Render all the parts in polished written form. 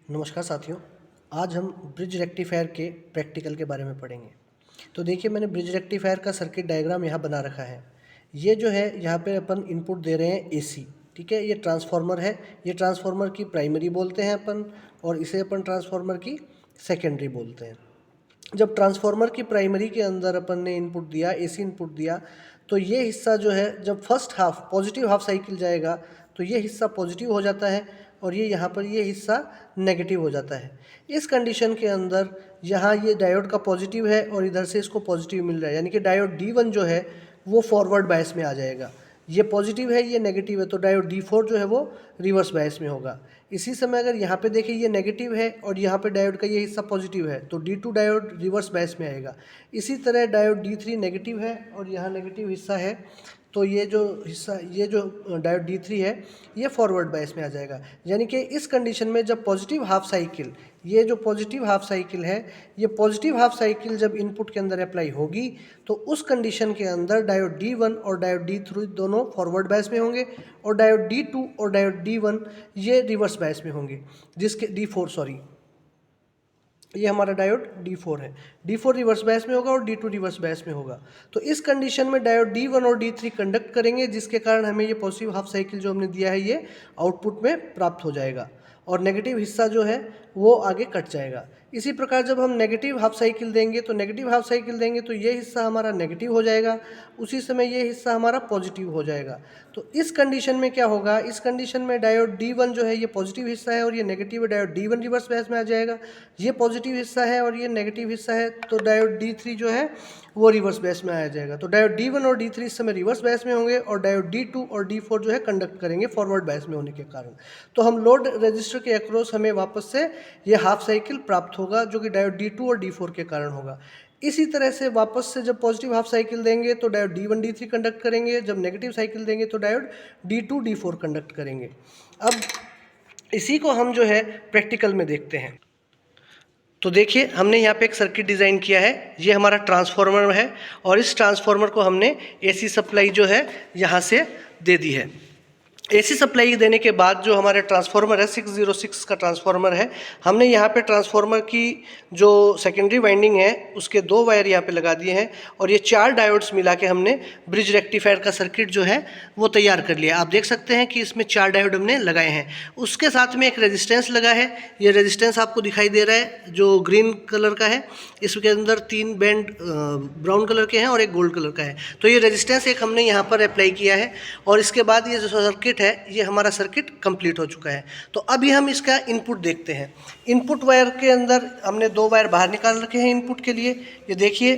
नमस्कार साथियों, आज हम ब्रिज रेक्टिफायर के प्रैक्टिकल के बारे में पढ़ेंगे। तो देखिए, मैंने ब्रिज रेक्टिफायर का सर्किट डायग्राम यहाँ बना रखा है। ये जो है, यहाँ पे अपन इनपुट दे रहे हैं एसी, ठीक है। ये ट्रांसफार्मर है, ये ट्रांसफार्मर की प्राइमरी बोलते हैं अपन, और इसे अपन ट्रांसफार्मर की सेकेंडरी बोलते हैं। जब ट्रांसफार्मर की प्राइमरी के अंदर अपन ने इनपुट दिया, एसी इनपुट दिया, तो ये हिस्सा जो है, जब first half positive half cycle जाएगा तो ये हिस्सा पॉजिटिव हो जाता है और ये यहाँ पर ये हिस्सा नेगेटिव हो जाता है। इस कंडीशन के अंदर यहाँ ये डायोड का पॉजिटिव है और इधर से इसको पॉजिटिव मिल रहा है, यानी कि डायोड D1 जो है वो फॉरवर्ड बायस में आ जाएगा। ये पॉजिटिव है, ये नेगेटिव है, तो डायोड D4 जो है वो रिवर्स बायस में होगा। इसी समय अगर यहाँ पे देखिए, ये नेगेटिव है और यहाँ पे डायोड का ये हिस्सा पॉजिटिव है, तो D2 डायोड रिवर्स बायस में आएगा। इसी तरह डायोड D3 नेगेटिव है और यहाँ नेगेटिव हिस्सा है, तो ये जो डायोड D3 है ये फॉरवर्ड बायस में आ जाएगा। यानी कि इस कंडीशन में जब पॉजिटिव हाफ साइकिल, ये जो पॉजिटिव हाफ साइकिल है, ये पॉजिटिव हाफ साइकिल जब इनपुट के अंदर अप्लाई होगी तो उस कंडीशन के अंदर डायोड D1 और डायोड D3 दोनों फॉरवर्ड बायस में होंगे और डायोड D2 और डायोड D1 ये रिवर्स बायस में होंगे, जिसके D4 सॉरी, ये हमारा डायोड D4 है। D4 रिवर्स बायस में होगा और D2 रिवर्स बायस में होगा। तो इस कंडीशन में डायोड D1 और D3 कंडक्ट करेंगे, जिसके कारण हमें ये पॉजिटिव हाफ साइकिल जो हमने दिया है ये आउटपुट में प्राप्त हो जाएगा और नेगेटिव हिस्सा जो है वो आगे कट जाएगा। इसी प्रकार जब हम नेगेटिव हाफ साइकिल देंगे तो ये हिस्सा हमारा नेगेटिव हो जाएगा, उसी समय ये हिस्सा हमारा पॉजिटिव हो जाएगा। तो इस कंडीशन में क्या होगा, इस कंडीशन में डायोड D1 जो है ये पॉजिटिव हिस्सा है और ये नेगेटिव है, डायोड D1 रिवर्स बायस में आ जाएगा। ये पॉजिटिव हिस्सा है और ये नेगेटिव हिस्सा है, तो डायोड D3 जो है वो रिवर्स बायस में आ जाएगा। तो डायोड D1 और D3 इस समय रिवर्स बायस में होंगे और डायोड D2 और D4 जो है कंडक्ट करेंगे फॉरवर्ड बायस में होने के कारण। तो हम लोड रजिस्टर के अक्रॉस हमें वापस से ये हाफ साइकिल प्राप्त होगा, जो कि डायोड D2 और D4 के कारण होगा। इसी तरह से वापस से जब पॉजिटिव हाफ साइकिल देंगे तो डायोड D1 D3 कंडक्ट करेंगे, जब नेगेटिव साइकिल देंगे तो डायोड D2 D4 कंडक्ट करेंगे। अब इसी को हम जो है प्रैक्टिकल में देखते हैं। तो देखिए, हमने यहाँ पे एक सर्किट डिज़ाइन किया है। ये हमारा ट्रांसफार्मर है और इस ट्रांसफार्मर को हमने एसी सप्लाई जो है यहाँ से दे दी है। एसी सप्लाई देने के बाद जो हमारे ट्रांसफार्मर है 606 का ट्रांसफार्मर है, हमने यहाँ पे ट्रांसफार्मर की जो सेकेंडरी वाइंडिंग है उसके 2 वायर यहाँ पे लगा दिए हैं और ये 4 डायोड्स मिला के हमने ब्रिज रेक्टिफायर का सर्किट जो है वो तैयार कर लिया। आप देख सकते हैं कि इसमें 4 डायोड हमने लगाए हैं। उसके साथ में एक रेजिस्टेंस लगा है, ये रेजिस्टेंस आपको दिखाई दे रहा है जो ग्रीन कलर का है। इसके अंदर 3 बैंड ब्राउन कलर के हैं और एक गोल्ड कलर का है। तो ये रेजिस्टेंस एक हमने यहाँ पर अप्लाई किया है और इसके बाद ये जो सर्किट है, ये हमारा सर्किट कंप्लीट हो चुका है। तो अभी हम इसका इनपुट देखते हैं। इनपुट वायर के अंदर हमने 2 वायर बाहर निकाल रखे हैं इनपुट के लिए। ये देखिए,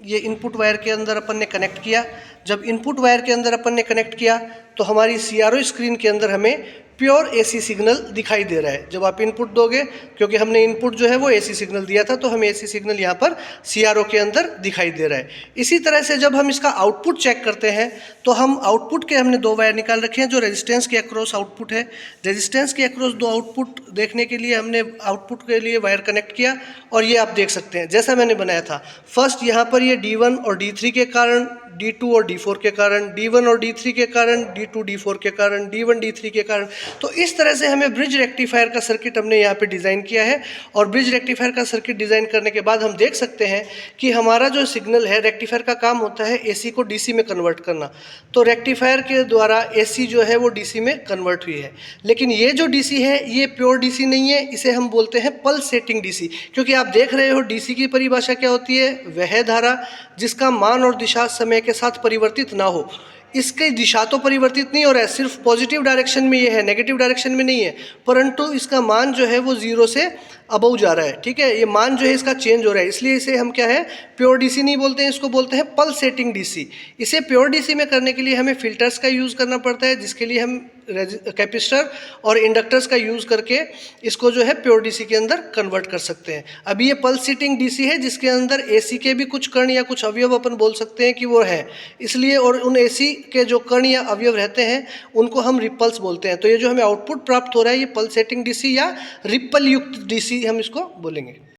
ये इनपुट वायर के अंदर अपन ने कनेक्ट किया। जब इनपुट वायर के अंदर अपन ने कनेक्ट किया तो हमारी CRO स्क्रीन के अंदर हमें प्योर AC सिग्नल दिखाई दे रहा है। जब आप इनपुट दोगे, क्योंकि हमने इनपुट जो है वो AC सिग्नल दिया था, तो हमें AC सिग्नल यहाँ पर CRO के अंदर दिखाई दे रहा है। इसी तरह से जब हम इसका आउटपुट चेक करते हैं तो हम आउटपुट के हमने 2 वायर निकाल रखे हैं जो रेजिस्टेंस के अक्रॉस आउटपुट है। रेजिस्टेंस के अक्रॉस 2 आउटपुट देखने के लिए हमने आउटपुट के लिए वायर कनेक्ट किया और ये आप देख सकते हैं जैसा मैंने बनाया था। फर्स्ट यहाँ पर ये D1 और D3 के कारण, D2 और D4 के कारण, D1 और D3 के कारण, D2 D4 के कारण, D1 D3 के कारण। तो इस तरह से हमें ब्रिज रेक्टिफायर का सर्किट हमने यहाँ पे डिज़ाइन किया है और ब्रिज रेक्टिफायर का सर्किट डिज़ाइन करने के बाद हम देख सकते हैं कि हमारा जो सिग्नल है, रेक्टिफायर का काम होता है AC को DC में कन्वर्ट करना। तो रेक्टिफायर के द्वारा AC जो है वो DC में कन्वर्ट हुई है, लेकिन ये जो DC है ये प्योर DC नहीं है, इसे हम बोलते हैं पल्स सेटिंग DC। क्योंकि आप देख रहे हो DC की परिभाषा क्या होती है, वह धारा जिसका मान और दिशा समय के साथ परिवर्तित ना हो। इसकी दिशा तो परिवर्तित नहीं हो रहा है, सिर्फ पॉजिटिव डायरेक्शन में ये है, नेगेटिव डायरेक्शन में नहीं है, परंतु इसका मान जो है वो 0 से अबव जा रहा है। ठीक है, ये मान जो है इसका चेंज हो रहा है, इसलिए इसे हम क्या है, प्योर DC नहीं बोलते हैं, इसको बोलते हैं पल्स सेटिंग DC। इसे प्योर DC में करने के लिए हमें फिल्टर्स का यूज़ करना पड़ता है, जिसके लिए हम कैपेसिटर और इंडक्टर्स का यूज़ करके इसको जो है प्योर DC के अंदर कन्वर्ट कर सकते हैं। अभी ये पल्स सेटिंग DC है जिसके अंदर AC के भी कुछ कण या कुछ अवयव अपन बोल सकते हैं कि वो है, इसलिए, और उन AC के जो कण या अवयव रहते हैं उनको हम रिपल्स बोलते हैं। तो ये जो हमें आउटपुट प्राप्त हो रहा है ये पल्स सेटिंग DC या रिपल युक्त DC हम इसको बोलेंगे।